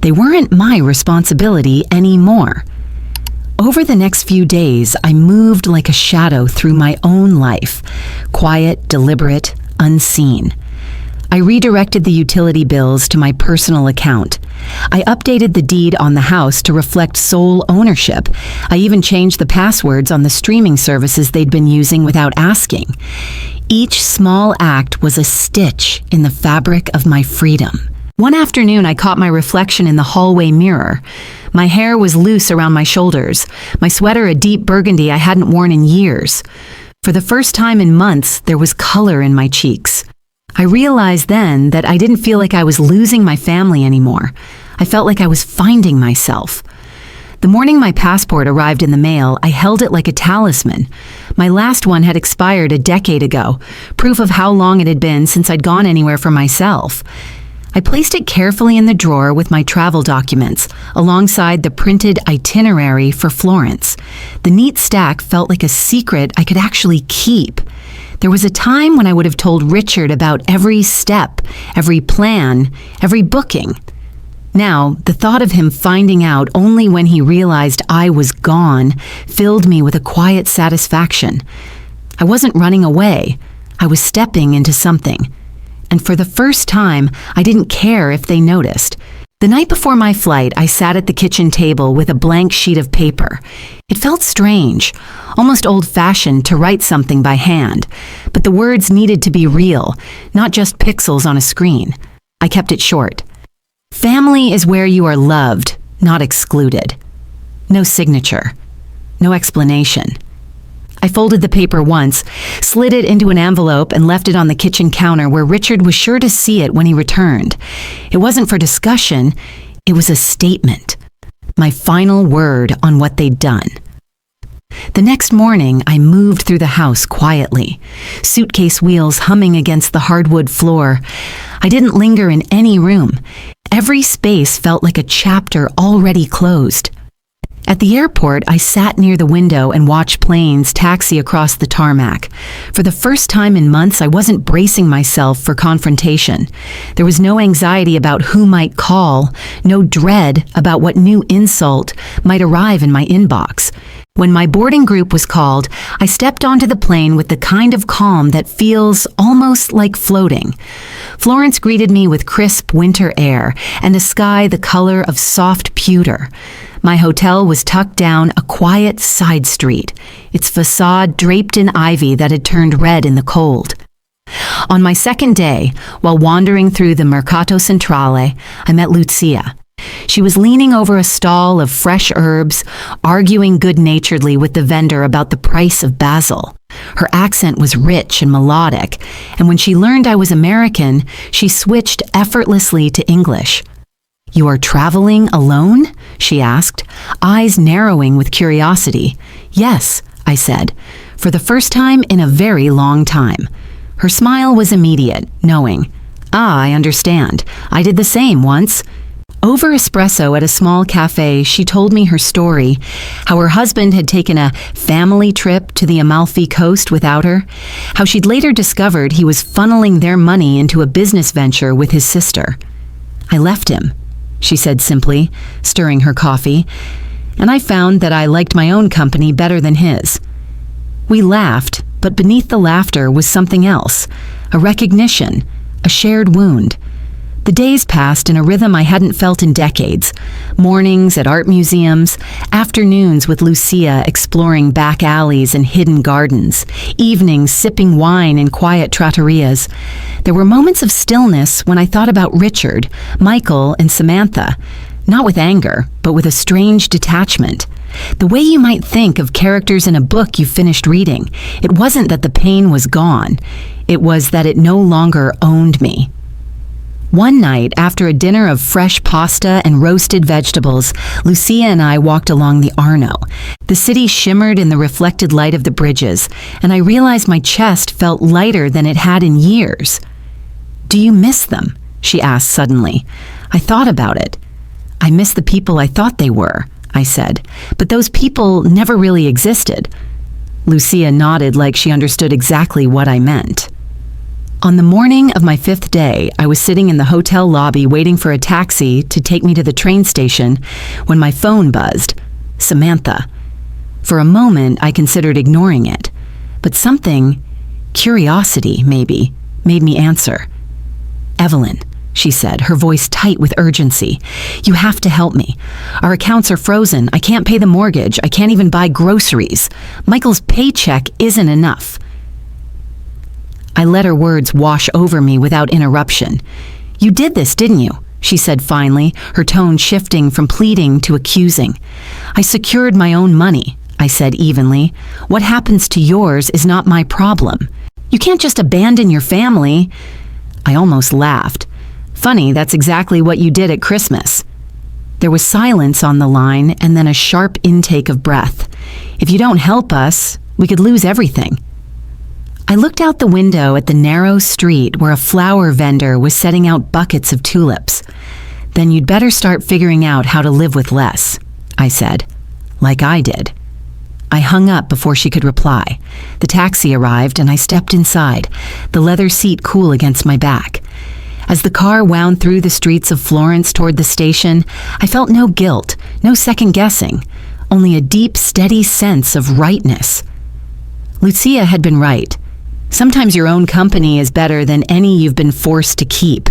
They weren't my responsibility anymore. Over the next few days, I moved like a shadow through my own life, quiet, deliberate, unseen. I redirected the utility bills to my personal account. I updated the deed on the house to reflect sole ownership. I even changed the passwords on the streaming services they'd been using without asking. Each small act was a stitch in the fabric of my freedom. One afternoon, I caught my reflection in the hallway mirror. My hair was loose around my shoulders, my sweater a deep burgundy I hadn't worn in years. For the first time in months, there was color in my cheeks. I realized then that I didn't feel like I was losing my family anymore. I felt like I was finding myself. The morning my passport arrived in the mail, I held it like a talisman. My last one had expired a decade ago, proof of how long it had been since I'd gone anywhere for myself. I placed it carefully in the drawer with my travel documents, alongside the printed itinerary for Florence. The neat stack felt like a secret I could actually keep. There was a time when I would have told Richard about every step, every plan, every booking. Now, the thought of him finding out only when he realized I was gone filled me with a quiet satisfaction. I wasn't running away. I was stepping into something. And for the first time, I didn't care if they noticed. The night before my flight, I sat at the kitchen table with a blank sheet of paper. It felt strange, almost old-fashioned to write something by hand, but the words needed to be real, not just pixels on a screen. I kept it short. Family is where you are loved, not excluded. No signature. No explanation. I folded the paper once, slid it into an envelope, and left it on the kitchen counter where Richard was sure to see it when he returned. It wasn't for discussion, it was a statement. My final word on what they'd done. The next morning, I moved through the house quietly, suitcase wheels humming against the hardwood floor. I didn't linger in any room. Every space felt like a chapter already closed. At the airport, I sat near the window and watched planes taxi across the tarmac. For the first time in months, I wasn't bracing myself for confrontation. There was no anxiety about who might call, no dread about what new insult might arrive in my inbox. When my boarding group was called, I stepped onto the plane with the kind of calm that feels almost like floating. Florence greeted me with crisp winter air and a sky the color of soft pewter. My hotel was tucked down a quiet side street, its facade draped in ivy that had turned red in the cold. On my second day, while wandering through the Mercato Centrale, I met Lucia. She was leaning over a stall of fresh herbs, arguing good-naturedly with the vendor about the price of basil. Her accent was rich and melodic, and when she learned I was American, she switched effortlessly to English. "You are traveling alone?" she asked, eyes narrowing with curiosity. "Yes," I said, for the first time in a very long time. Her smile was immediate, knowing, I understand. I did the same once." Over espresso at a small cafe, she told me her story, how her husband had taken a family trip to the Amalfi Coast without her, how she'd later discovered he was funneling their money into a business venture with his sister. "I left him," she said simply, stirring her coffee, "and I found that I liked my own company better than his." We laughed, but beneath the laughter was something else, a recognition, a shared wound. The days passed in a rhythm I hadn't felt in decades. Mornings at art museums, afternoons with Lucia exploring back alleys and hidden gardens, evenings sipping wine in quiet trattorias. There were moments of stillness when I thought about Richard, Michael, and Samantha, not with anger, but with a strange detachment. The way you might think of characters in a book you finished reading. It wasn't that the pain was gone. It was that it no longer owned me. One night, after a dinner of fresh pasta and roasted vegetables, Lucia and I walked along the Arno. The city shimmered in the reflected light of the bridges, and I realized my chest felt lighter than it had in years. "Do you miss them?" she asked suddenly. I thought about it. "I miss the people I thought they were," I said, "but those people never really existed." Lucia nodded like she understood exactly what I meant. On the morning of my 5th day, I was sitting in the hotel lobby waiting for a taxi to take me to the train station when my phone buzzed. Samantha. For a moment, I considered ignoring it, but something, curiosity maybe, made me answer. "Evelyn," she said, her voice tight with urgency. "You have to help me. Our accounts are frozen. I can't pay the mortgage. I can't even buy groceries. Michael's paycheck isn't enough." I let her words wash over me without interruption. "You did this, didn't you?" she said finally, her tone shifting from pleading to accusing. "I secured my own money," I said evenly. "What happens to yours is not my problem. You can't just abandon your family." I almost laughed. "Funny, that's exactly what you did at Christmas." There was silence on the line and then a sharp intake of breath. "If you don't help us, we could lose everything." I looked out the window at the narrow street where a flower vendor was setting out buckets of tulips. Then you'd better start figuring out how to live with less, I said, like I did. I hung up before she could reply. The taxi arrived and I stepped inside, the leather seat cool against my back. As the car wound through the streets of Florence toward the station, I felt no guilt, no second guessing, only a deep, steady sense of rightness. Lucia had been right. Sometimes your own company is better than any you've been forced to keep.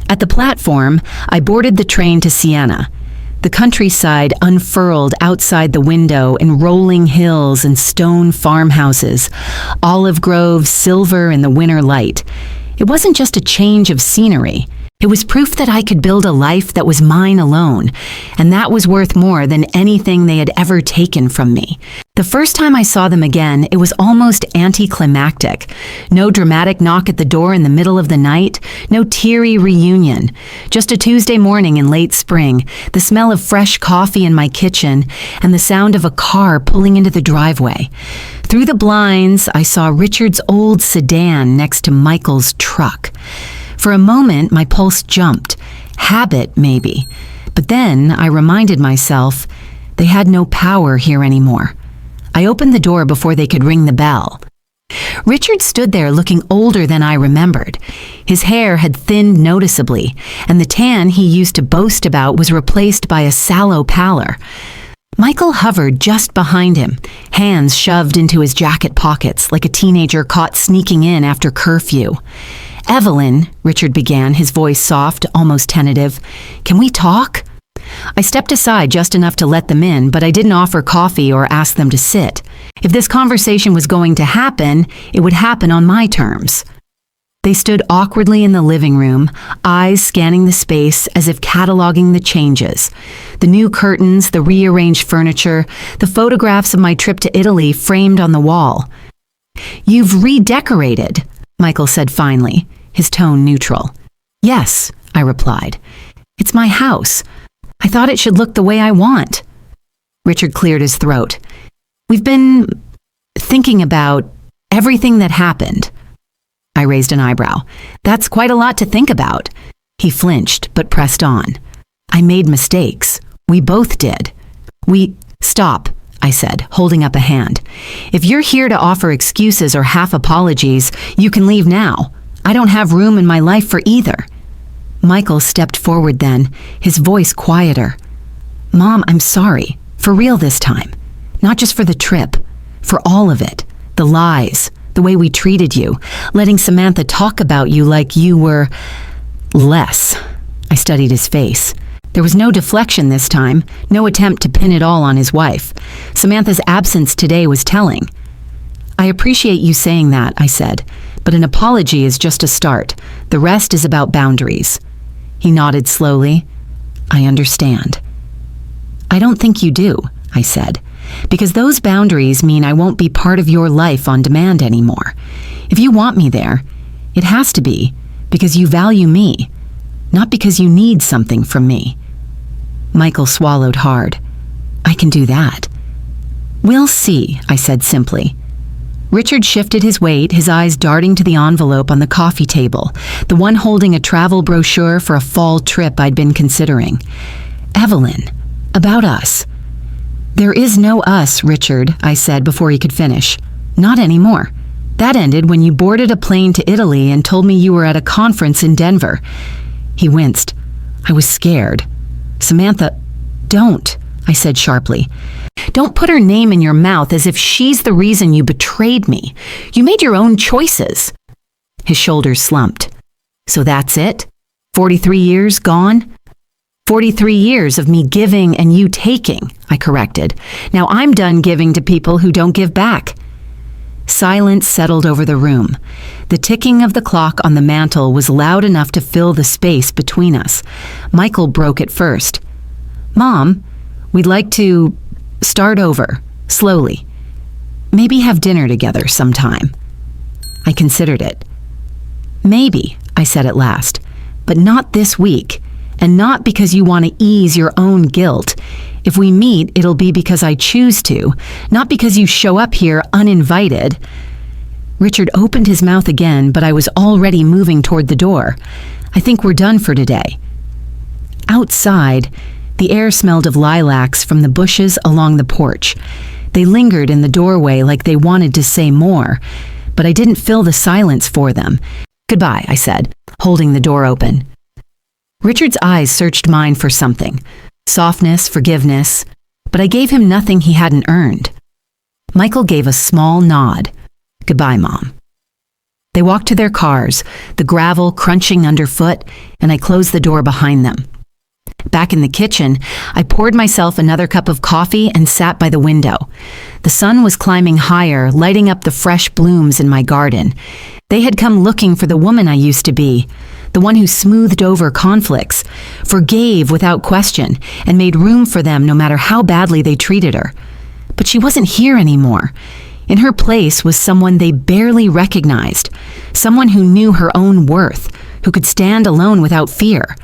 At the platform, I boarded the train to Siena. The countryside unfurled outside the window in rolling hills and stone farmhouses, olive groves silver in the winter light. It wasn't just a change of scenery. It was proof that I could build a life that was mine alone, and that was worth more than anything they had ever taken from me. The first time I saw them again, it was almost anticlimactic. No dramatic knock at the door in the middle of the night, no teary reunion. Just a Tuesday morning in late spring, the smell of fresh coffee in my kitchen, and the sound of a car pulling into the driveway. Through the blinds, I saw Richard's old sedan next to Michael's truck. For a moment, my pulse jumped. Habit, maybe. But then I reminded myself they had no power here anymore. I opened the door before they could ring the bell. Richard stood there looking older than I remembered. His hair had thinned noticeably, and the tan he used to boast about was replaced by a sallow pallor. Michael hovered just behind him, hands shoved into his jacket pockets like a teenager caught sneaking in after curfew. "Evelyn," Richard began, his voice soft, almost tentative, "can we talk?" I stepped aside just enough to let them in, but I didn't offer coffee or ask them to sit. If this conversation was going to happen, it would happen on my terms. They stood awkwardly in the living room, eyes scanning the space as if cataloging the changes. The new curtains, the rearranged furniture, the photographs of my trip to Italy framed on the wall. "You've redecorated," Michael said finally, his tone neutral. "Yes," I replied. "It's my house. I thought it should look the way I want." Richard cleared his throat. "We've been thinking about everything that happened." I raised an eyebrow. "That's quite a lot to think about." He flinched, but pressed on. "I made mistakes. We both did. Stop," I said, holding up a hand. "If you're here to offer excuses or half apologies, you can leave now. I don't have room in my life for either." Michael stepped forward then, his voice quieter. "Mom, I'm sorry. For real this time. Not just for the trip. For all of it. The lies. The way we treated you. Letting Samantha talk about you like you were less." I studied his face. There was no deflection this time, no attempt to pin it all on his wife. Samantha's absence today was telling. "I appreciate you saying that," I said, "but an apology is just a start. The rest is about boundaries." He nodded slowly. "I understand." "I don't think you do," I said, "because those boundaries mean I won't be part of your life on demand anymore. If you want me there, it has to be because you value me, not because you need something from me." Michael swallowed hard. "I can do that." "We'll see," I said simply. Richard shifted his weight, his eyes darting to the envelope on the coffee table, the one holding a travel brochure for a fall trip I'd been considering. "Evelyn, about us." "There is no us, Richard," I said before he could finish. "Not anymore. That ended when you boarded a plane to Italy and told me you were at a conference in Denver." He winced. I was scared. "Samantha, don't," I said sharply. "Don't put her name in your mouth as if she's the reason you betrayed me. You made your own choices." His shoulders slumped. "So that's it? 43 years gone?" 43 years of me giving and you taking," I corrected. "Now I'm done giving to people who don't give back." Silence settled over the room. The ticking of the clock on the mantel was loud enough to fill the space between us. Michael broke it first. "Mom, we'd like to start over, slowly. Maybe have dinner together sometime." I considered it. "Maybe," I said at last, "but not this week. And not because you want to ease your own guilt. If we meet, it'll be because I choose to, not because you show up here uninvited." Richard opened his mouth again, but I was already moving toward the door. I think we're done for today. Outside, the air smelled of lilacs from the bushes along the porch. They lingered in the doorway like they wanted to say more, but I didn't fill the silence for them. "Goodbye," I said, holding the door open. Richard's eyes searched mine for something. Softness, forgiveness, but I gave him nothing he hadn't earned. Michael gave a small nod. "Goodbye, Mom." They walked to their cars, the gravel crunching underfoot, and I closed the door behind them. Back in the kitchen, I poured myself another cup of coffee and sat by the window. The sun was climbing higher, lighting up the fresh blooms in my garden. They had come looking for the woman I used to be, the one who smoothed over conflicts, forgave without question, and made room for them no matter how badly they treated her. But she wasn't here anymore. In her place was someone they barely recognized, someone who knew her own worth, who could stand alone without fear.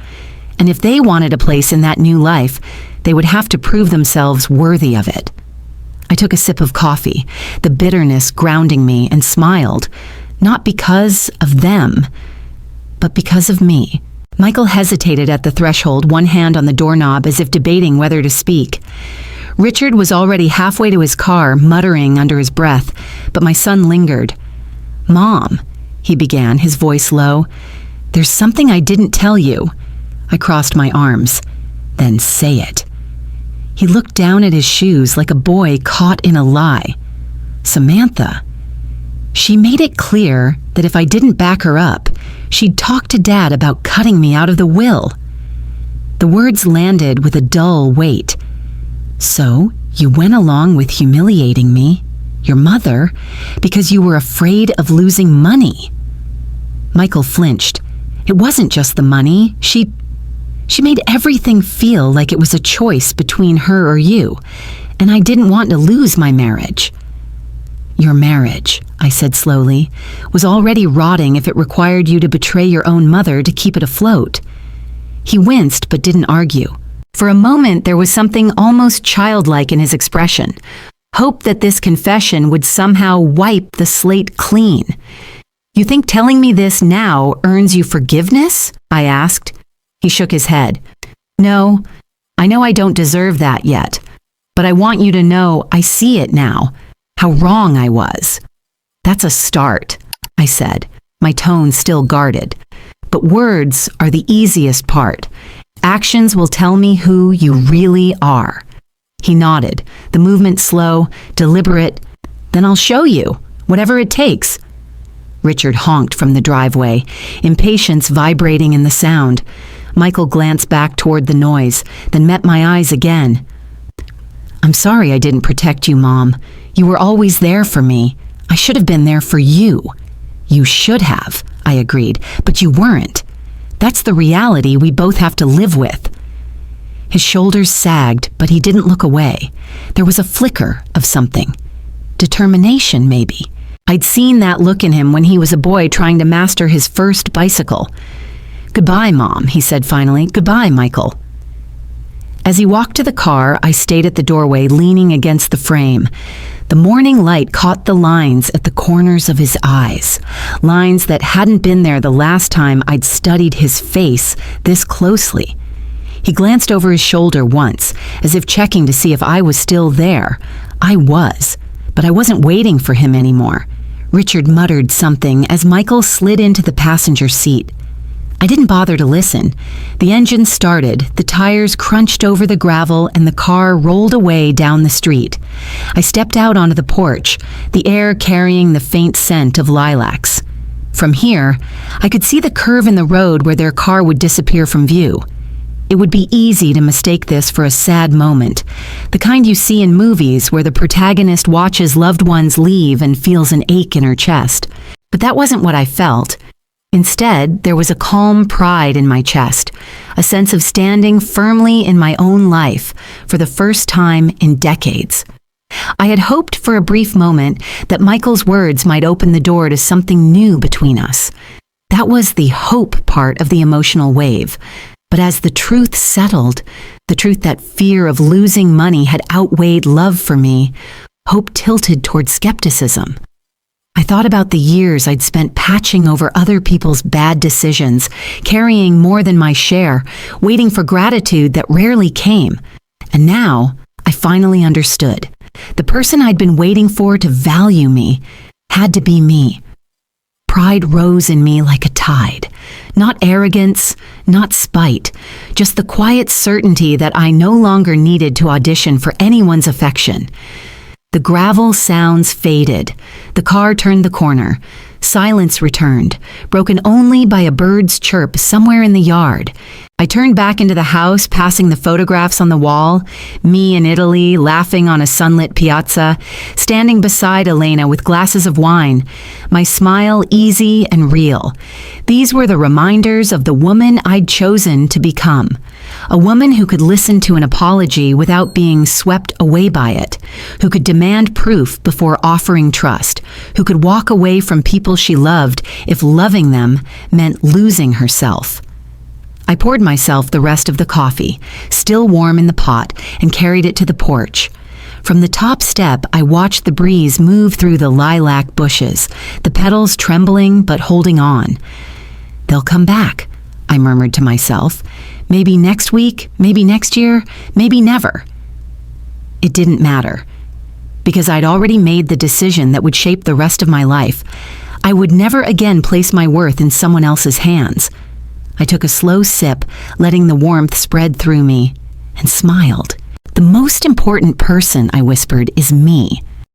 And if they wanted a place in that new life, they would have to prove themselves worthy of it. I took a sip of coffee, the bitterness grounding me, and smiled, not because of them, but because of me. Michael hesitated at the threshold, one hand on the doorknob as if debating whether to speak. Richard was already halfway to his car, muttering under his breath, but my son lingered. "Mom," he began, his voice low, "there's something I didn't tell you." I crossed my arms. "Then say it." He looked down at his shoes like a boy caught in a lie. "Samantha, she made it clear that if I didn't back her up, she'd talk to Dad about cutting me out of the will." The words landed with a dull weight. "So, you went along with humiliating me, your mother, because you were afraid of losing money." Michael flinched. "It wasn't just the money. She made everything feel like it was a choice between her or you, and I didn't want to lose my marriage." "Your marriage," I said slowly, "was already rotting if it required you to betray your own mother to keep it afloat." He winced but didn't argue. For a moment, there was something almost childlike in his expression, hope that this confession would somehow wipe the slate clean. "You think telling me this now earns you forgiveness?" I asked. He shook his head. "No, I know I don't deserve that yet, but I want you to know I see it now, how wrong I was." "That's a start," I said, my tone still guarded. "But words are the easiest part. Actions will tell me who you really are." He nodded, the movement slow, deliberate. "Then I'll show you, whatever it takes." Richard honked from the driveway, impatience vibrating in the sound. Michael glanced back toward the noise, then met my eyes again. "I'm sorry I didn't protect you, Mom. You were always there for me. I should have been there for you." "You should have," I agreed, "but you weren't. That's the reality we both have to live with." His shoulders sagged, but he didn't look away. There was a flicker of something. Determination, maybe. I'd seen that look in him when he was a boy trying to master his first bicycle. "Goodbye, Mom," he said finally. "Goodbye, Michael." As he walked to the car, I stayed at the doorway, leaning against the frame. The morning light caught the lines at the corners of his eyes, lines that hadn't been there the last time I'd studied his face this closely. He glanced over his shoulder once, as if checking to see if I was still there. I was, but I wasn't waiting for him anymore. Richard muttered something as Michael slid into the passenger seat. I didn't bother to listen. The engine started, the tires crunched over the gravel, and the car rolled away down the street. I stepped out onto the porch, the air carrying the faint scent of lilacs. From here, I could see the curve in the road where their car would disappear from view. It would be easy to mistake this for a sad moment, the kind you see in movies where the protagonist watches loved ones leave and feels an ache in her chest. But that wasn't what I felt. Instead, there was a calm pride in my chest, a sense of standing firmly in my own life for the first time in decades. I had hoped for a brief moment that Michael's words might open the door to something new between us. That was the hope part of the emotional wave. But as the truth settled, the truth that fear of losing money had outweighed love for me, hope tilted toward skepticism. I thought about the years I'd spent patching over other people's bad decisions, carrying more than my share, waiting for gratitude that rarely came. And now, I finally understood. The person I'd been waiting for to value me had to be me. Pride rose in me like a tide. Not arrogance, not spite, just the quiet certainty that I no longer needed to audition for anyone's affection. The gravel sounds faded. The car turned the corner. Silence returned, broken only by a bird's chirp somewhere in the yard. I turned back into the house, passing the photographs on the wall, me in Italy, laughing on a sunlit piazza, standing beside Elena with glasses of wine, my smile easy and real. These were the reminders of the woman I'd chosen to become. A woman who could listen to an apology without being swept away by it, who could demand proof before offering trust, who could walk away from people she loved if loving them meant losing herself. I poured myself the rest of the coffee, still warm in the pot, and carried it to the porch. From the top step, I watched the breeze move through the lilac bushes, the petals trembling but holding on. "They'll come back," I murmured to myself. "Maybe next week, maybe next year, maybe never." It didn't matter, because I'd already made the decision that would shape the rest of my life. I would never again place my worth in someone else's hands. I took a slow sip, letting the warmth spread through me, and smiled. "The most important person," I whispered, "is me."